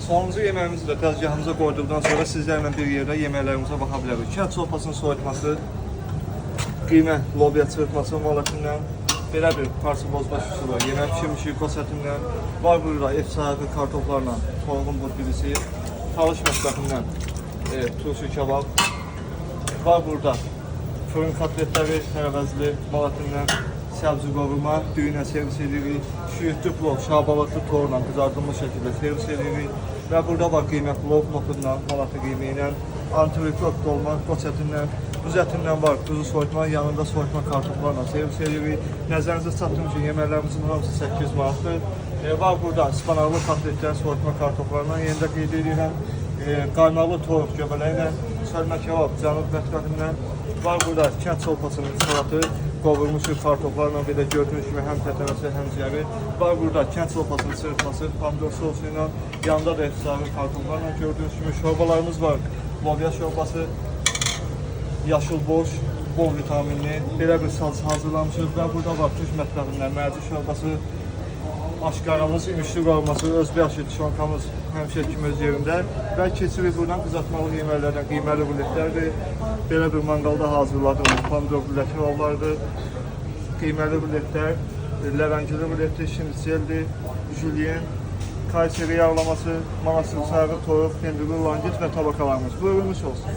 Sonuncu yeməyimizi də təzgahımıza qoyduqdan sonra sizlərlə bir yerdə yeməklərimizə baxa bilərik. Kənd çorpasının soyutması, qiymə lobya çırpması malatindən, belə bir parça bozbaş üsulu, yemək pişirmişik qoç ətindən, var burada ev sahibi kartoflarla, toyğun bu birisi, talış mətbəxindən turşu kebab, var burada fırın kotletləri, tərəvəzli malatindən, səbzi qovurma, düyünə servis edirik, şüyütlü plov, şabalıqlı torla qızardılmış şəkildə servis edirik və burada var qiymət plov noxudla, malatı qiymi ilə, antrikot dolma, qoç ətindən, buz ətindən var, kuzu soyutma, yanında soyutma kartoflarla servis edirik. Nəzərinizə çatdığım ki, yeməklərimizin hamısı 800 manatdır. Var burada ıspanaqlı kotletlər, soyutma kartoflarla, yerində qeyd edirəm, qaynalı toyuq göbələklə, səlmə kebab, cənub mətbəxindən, var burada kənd çorpasının salatı, qovurmuşuq kartoflarla, bir də gördüyünüz kimi həm pətəməsi, həm cəvi. Var burada kənd çorpasının çırpması, pomidor sosu ilə, yanında da efsane kartoflarla gördüyünüz kimi şorbalarımız var. Lobya şorbası, yaşıl borş, bol vitaminli, belə bir salça hazırlamışıq və burada var türk mətbəxindən mərci şorbası, aşqaramız, ümüşlü qavurması, özbək aşı tişonkamız həmişə kimi öz yerində və keçirik buradan qızartmalı yeməklərdən qiyməli ruletlərdir. Belə bir manqalda hazırladığımız pomidor rulet rollardır, qiyməli ruletlər, ləvəngili ruletdir, şinitseldir, jülyen, kayseri yağlaması, manasır sarı, toyuq, pendirli langit və tabakalarımız. Buyurunuz olsun.